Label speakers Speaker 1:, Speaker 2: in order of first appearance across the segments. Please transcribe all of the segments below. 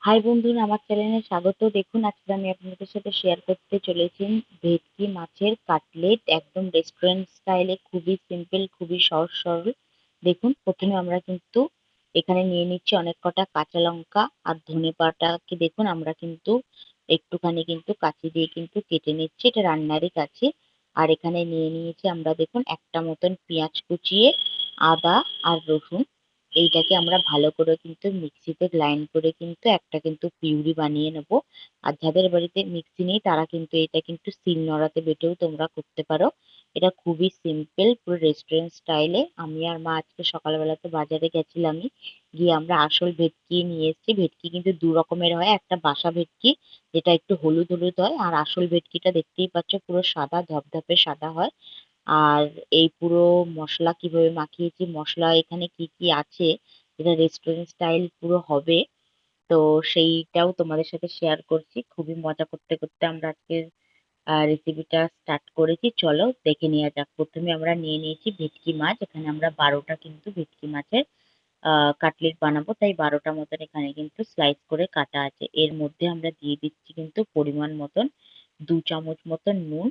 Speaker 1: High বন্ধুরা, আমার চ্যানেলে স্বাগত। দেখুন, আজকে আমি আপনাদের সাথে শেয়ার করতে চলেছি ভেটকি মাছের কাটলেট, একদম রেস্টুরেন্ট স্টাইলে, খুবই সিম্পল, খুবই সহজ সরল। দেখুন, প্রথমে আমরা কিন্তু এখানে নিয়ে নিচ্ছি অনেক কটা কাঁচা লঙ্কা আর ধনেপাতাকে দেখুন আমরা কিন্তু একটুখানি কিন্তু কাঁচি দিয়ে কিন্তু কেটে নিচ্ছি, এটা রান্নারই কাছে। আর এখানে নিয়ে নিয়েছি আমরা দেখুন একটা মতন পেঁয়াজ কুচিয়ে, আদা আর রসুন, এইটাকে আমরা ভালো করে কিন্তু মিক্সিতে গ্রাইন্ড করে কিন্তু একটা কিন্তু পিউরি বানিয়ে নেব। আর যাদের বাড়িতে মিক্সি নেই তারা কিন্তু এটা কিন্তু শিলনোড়াতে বেটেও তোমরা করতে পারো। এটা খুবই সিম্পল, পুরো রেস্টুরেন্ট স্টাইলে। আমি আর মা আজকে সকালবেলাতে বাজারে গেছিলামই, গিয়ে আমরা আসল ভেটকি নিয়ে এসেছি। ভেটকি কিন্তু দু রকমের হয়, একটা বাসা ভেটকি যেটা একটু হলুদ হলুদ হয়, আর আসল ভেটকিটা দেখতেই পাচ্ছ পুরো সাদা ধপধপে সাদা হয়। আর এই পুরো মশলা কিভাবে মাখিয়েছি, মশলা এখানে কি কি আছে, এটা রেস্টুরেন্ট স্টাইল পুরো হবে। তো সেইটাও তোমাদের সাথে শেয়ার করছি। খুবই মজা করতে করতে আমরা আজকে রেসিপিটা স্টার্ট করেছি। চলো দেখে নেওয়া যাক। প্রথমে আমরা নিয়ে নিয়েছি ভেটকি মাছ, এখানে আমরা 12টা কিন্তু ভেটকি মাছের কাটলেট বানাবো, তাই 12টা মতন এখানে কিন্তু স্লাইস করে কাটা আছে। এর মধ্যে আমরা দিয়ে দিচ্ছি কিন্তু পরিমাণ মতন 2 চামচ মতন নুন।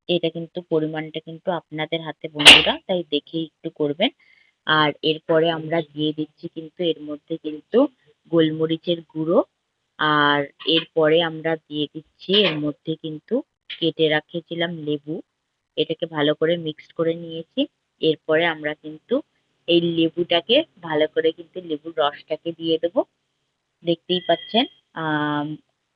Speaker 1: এটা কিন্তু পরিমাণটা কিন্তু আপনাদের হাতে বন্ধুরা, তাই দেখে একটু করবেন। আর এরপরে আমরা দিয়ে দিচ্ছি কিন্তু এর মধ্যে কিন্তু গোলমরিচের গুঁড়ো। আর এরপরে আমরা দিয়ে দিচ্ছি এর মধ্যে কিন্তু কেটে রেখেছিলাম লেবু, এটাকে ভালো করে মিক্সড করে নিয়েছি। এরপরে আমরা কিন্তু এই লেবুটাকে ভালো করে কিন্তু লেবুর রসটাকে দিয়ে দেবো, দেখতেই পাচ্ছেন। আম,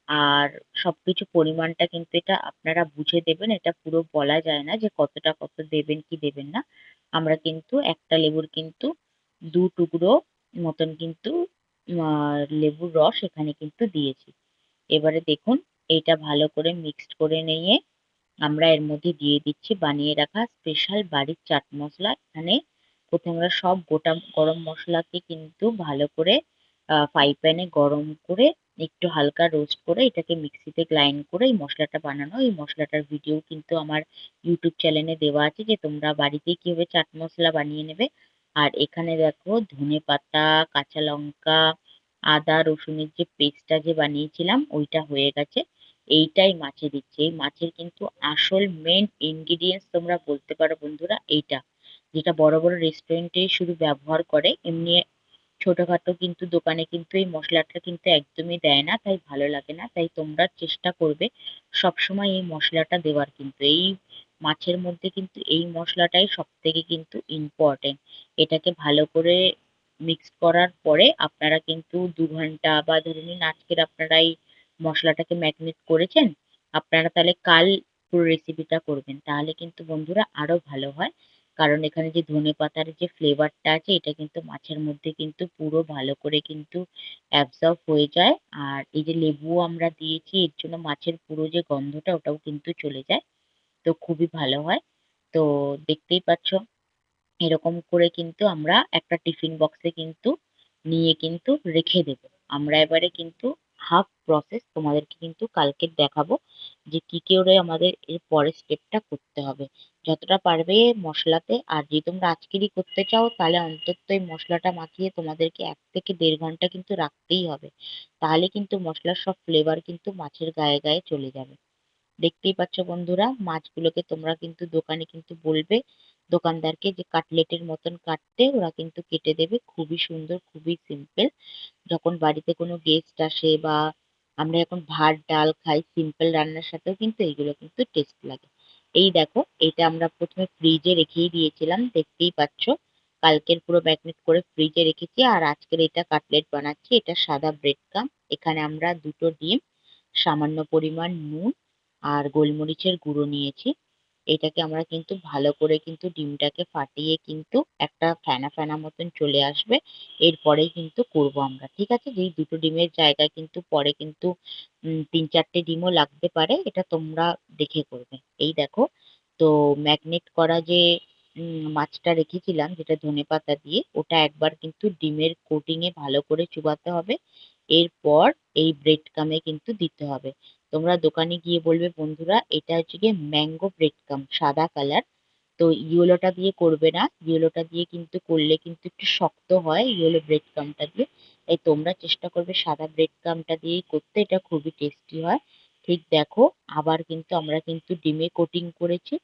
Speaker 1: আর সবকিছু পরিমাণটা কিন্তু এটা আপনারা বুঝে দেবেন, এটা পুরো বলা যায় না যে কতটা কত দেবেন কি দেবেন না। আমরা কিন্তু একটা লেবুর কিন্তু 2 টুকরো মতন কিন্তু লেবুর রস এখানে কিন্তু দিয়েছি। এবারে দেখুন, এটা ভালো করে মিক্সড করে নিয়ে আমরা এর মধ্যে দিয়ে দিচ্ছি বানিয়ে রাখা স্পেশাল বাড়ির চাট মশলা। এখানে প্রথমে আমরা সব গোটা গরম মশলাকে কিন্তু ভালো করে ফ্রাই প্যানে গরম করে একটু হালকা রোস্ট করে এটাকে মিক্সিতে গ্রাইন্ড করে এই মশলাটা বানানো। এই মশলাটার ভিডিও কিন্তু আমার ইউটিউব চ্যানেলে দেওয়া আছে, যে তোমরা বাড়িতে কিভাবে চাট মশলা বানিয়ে নেবে। আর এখানে দেখো ধনেপাতা, কাঁচা লঙ্কা, আদা রসুনের যে পেস্টটা যে বানিয়েছিলাম ওইটা হয়ে গেছে। এইটাই মাছে দিচ্ছি। এই মাছের কিন্তু আসল মেন ইনগ্রিডিয়েন্টস তোমরা বলতে পারো বন্ধুরা এইটা, যেটা বড় বড় রেস্টুরেন্টে শুধু ব্যবহার করে, এমনি ছোটখাটো কিন্তু দোকানে কিন্তু এই মশলাটা কিন্তু একদমই দেয় না, তাই ভালো লাগে না। তাই তোমরা চেষ্টা করবে সবসময় এই মশলাটা দেওয়ার। কিন্তু এই মাছের মধ্যে কিন্তু এই মশলাটাই সব থেকে কিন্তু ইম্পর্টেন্ট। এটাকে ভালো করে মিক্স করার পরে আপনারা কিন্তু 2 ঘন্টা বা ধরে নিন আজকের আপনারা এই মশলাটাকে ম্যারিনেট করেছেন, আপনারা তাহলে কাল পুরো রেসিপিটা করবেন, তাহলে কিন্তু বন্ধুরা আরো ভালো হয়। কারণ এখানে যে ধনেপাতার যে ফ্লেভারটা আছে এটা কিন্তু মাছের মধ্যে কিন্তু পুরো ভালো করে কিন্তু অ্যাবজর্ব হয়ে যায়। আর এই যে লেবুও আমরা দিয়েছি, এর জন্য মাছের পুরো যে গন্ধটা ওটাও কিন্তু চলে যায়। তো খুবই ভালো হয়। তো দেখতেই পাচ্ছ, এরকম করে কিন্তু আমরা একটা টিফিন বক্সে কিন্তু নিয়ে কিন্তু রেখে দেব। আমরা এবারে কিন্তু হাফ প্রসেস তোমাদেরকে কিন্তু কালকে দেখাবো, যে কি করে আমাদের এর পরের স্টেপটা করতে হবে। যতটা পারবে মশলাতে, আর যদি তোমরা আজকেরই করতে চাও তাহলে অন্তত এই মশলাটা মাখিয়ে তোমাদেরকে 1 থেকে 1.5 ঘন্টা কিন্তু রাখতেই হবে, তাহলে কিন্তু মশলার সব ফ্লেভার কিন্তু মাছের গায়ে গায়ে চলে যাবে। দেখতেই পাচ্ছ বন্ধুরা, মাছগুলোকে তোমরা কিন্তু দোকানে কিন্তু বলবে দোকানদারকে যে কাটলেটের মতন কাটতে, ওরা কিন্তু কেটে দেবে। খুবই সুন্দর, খুবই সিম্পল। যখন বাড়িতে কোনো গেস্ট আসে বা আমরা যখন ভাত ডাল খাই, সিম্পল রান্নার সাথেও কিন্তু এইগুলো কিন্তু টেস্ট লাগে। এই দেখো, এটা আমরা প্রথমে ফ্রিজে রেখেই দিয়েছিলাম, দেখতেই পাচ্ছ। কালকের পুরো ম্যাগনেট করে ফ্রিজে রেখেছি, আর আজকের এটা কাটলেট বানাচ্ছি। এটা সাদা ব্রেড ক্রাম্ব, এখানে আমরা 2টো ডিম, সামান্য পরিমাণ নুন আর গোলমরিচের গুঁড়ো নিয়েছি। এটাকে আমরা কিন্তু ভালো করে কিন্তু ডিমটাকে ফাটিয়ে কিন্তু একটা ফেনা ফেনা মতন চলে আসবে, এরপরেই কিন্তু করব আমরা। ঠিক আছে, যেই 2টো ডিমের জায়গায় কিন্তু পরে কিন্তু 3-4টে ডিমও লাগতে পারে, এটা তোমরা দেখে করবে। এই দেখো, তো ম্যাগনেট করা যে মাছটা রেখেছিলাম যেটা ধনেপাতা দিয়ে, ওটা একবার কিন্তু ডিমের কোটিং এ ভালো করে চুবাতে হবে। এরপর এই ব্রেড ক্রামে কিন্তু দিতে হবে। তোমরা দোকানে গিয়ে বলবে বন্ধুরা এটা হচ্ছে গিয়ে ম্যাঙ্গো ব্রেড ক্রাম্ব, সাদা কালার। তো ইয়েলোটা দিয়ে করবে না, ইয়েলোটা দিয়ে কিন্তু করলে কিন্তু একটু শক্ত হয় ইয়েলো ব্রেড ক্রামটা দিয়ে। তাই তোমরা চেষ্টা করবে সাদা ব্রেড ক্রাম্বটা দিয়েই করতে, এটা খুবই টেস্টি হয়। ঠিক দেখো, আবার কিন্তু আমরা কিন্তু ডিমে কোটিং করেছি,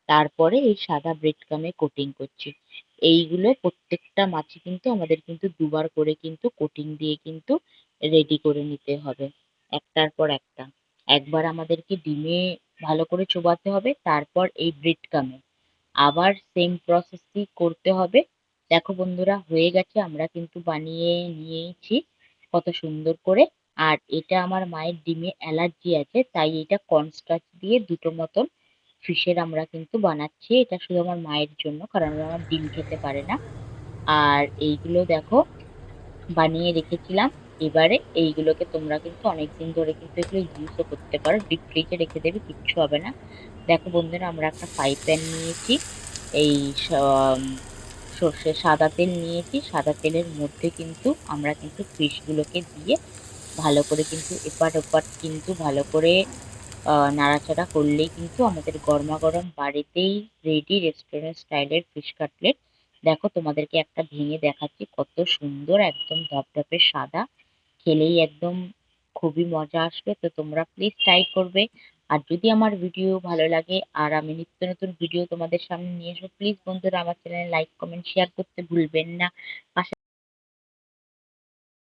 Speaker 1: তারপরে এই সাদা ব্রেড ক্রাম্বে কোটিং করছি। এইগুলো প্রত্যেকটা মাছে কিন্তু আমাদের কিন্তু দুবার করে কিন্তু কোটিং দিয়ে কিন্তু রেডি করে নিতে হবে একটার পর একটা। একবার আমাদেরকে ডিমে ভালো করে চোবাতে হবে, তারপর এই ব্রেড ক্রাম্বে আবার সেম প্রসেসই করতে হবে। দেখো বন্ধুরা, হয়ে গেছে, আমরা কিন্তু বানিয়ে নিয়েছি কত সুন্দর করে। আর এটা আমার মায়ের ডিমে অ্যালার্জি আছে, তাই এটা কর্নস্টার্চ দিয়ে দুটো মতন ফিশের আমরা কিন্তু বানাচ্ছি। এটা শুধু আমার মায়ের জন্য, কারণ আমার ডিম খেতে পারে না। আর এইগুলো দেখো বানিয়ে রেখেছিলাম। এবারে এইগুলোকে তোমরা কিন্তু অনেকদিন ধরে কিন্তু এগুলো ইউজও করতে পারো, ডিপ ফ্রিজে রেখে দেবে, কিচ্ছু হবে না। দেখো বন্ধুরা, আমরা একটা ফ্রাই প্যান নিয়েছি, এই সর্ষে সাদা তেল নিয়েছি। সাদা তেলের মধ্যে কিন্তু আমরা কিন্তু ফিশ গুলোকে দিয়ে ভালো করে কিন্তু এপাট ওপাট কিন্তু ভালো করে নাড়াচাড়া করলেই কিন্তু আমাদের গরমা গরম বাড়িতেই রেডি রেস্টুরেন্ট স্টাইলের ফিশ কাটলেট। দেখো তোমাদেরকে একটা ভেঙে দেখাচ্ছি, কত সুন্দর একদম ধপধপে সাদা, খেলেই একদম খুবই মজা আসবে। তো তোমরা প্লিজ ট্রাই করবে। আর যদি আমার ভিডিও ভালো লাগে আর আমি নিত্য নতুন ভিডিও তোমাদের সামনে নিয়ে আসবো, প্লিজ বন্ধুরা আমার চ্যানেল লাইক কমেন্ট শেয়ার করতে ভুলবেন না। পাশে